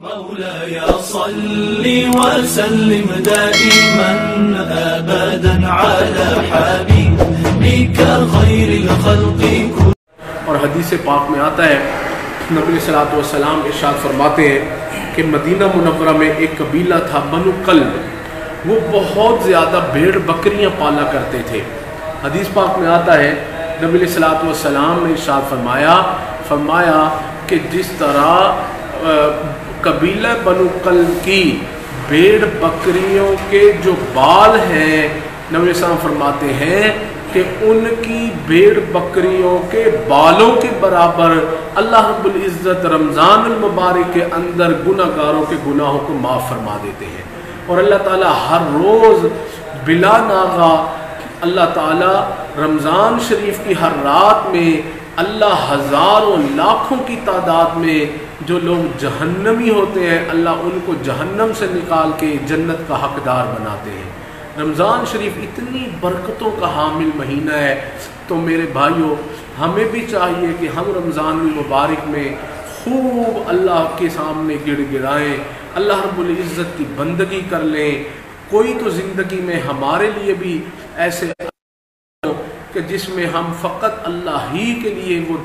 مولاي صل وسلم دائما ابدا على حبيبك خير الخلق كلهم. اور حدیث پاک میں آتا ہے نبی صلی اللہ علیہ وسلم ارشاد فرماتے ہیں کہ مدینہ منورہ میں ایک قبیلہ تھا بنو کلب، وہ بہت زیادہ بھیڑ بکریاں پالا کرتے تھے۔ حدیث پاک میں آتا ہے نبی صلی اللہ علیہ وسلم نے ارشاد فرمایا کہ جس طرح قبیلہ بنو کلب کی بھیڑ بکریوں کے جو بال ہیں، نبی صلی اللہ علیہ وسلم فرماتے ہیں کہ ان کی بھیڑ بکریوں کے بالوں کے برابر اللہ رب العزت رمضان المبارک کے اندر گناہ گاروں کے گناہوں کو معاف فرما دیتے ہیں۔ اور اللہ تعالیٰ ہر روز بلا ناغہ اللہ تعالیٰ رمضان شریف کی ہر رات میں اللہ ہزاروں لاکھوں کی تعداد میں جو لوگ جہنمی ہوتے ہیں، اللہ ان کو جہنم سے نکال کے جنت کا حقدار بناتے ہیں۔ رمضان شریف اتنی برکتوں کا حامل مہینہ ہے، تو میرے بھائیوں ہمیں بھی چاہیے کہ ہم رمضان المبارک میں خوب اللہ کے سامنے گڑ گڑائیں، اللہ رب العزت کی بندگی کر لیں۔ کوئی تو زندگی میں ہمارے لیے بھی ایسے کہ جس میں ہم فقط اللہ ہی کے لیے وہ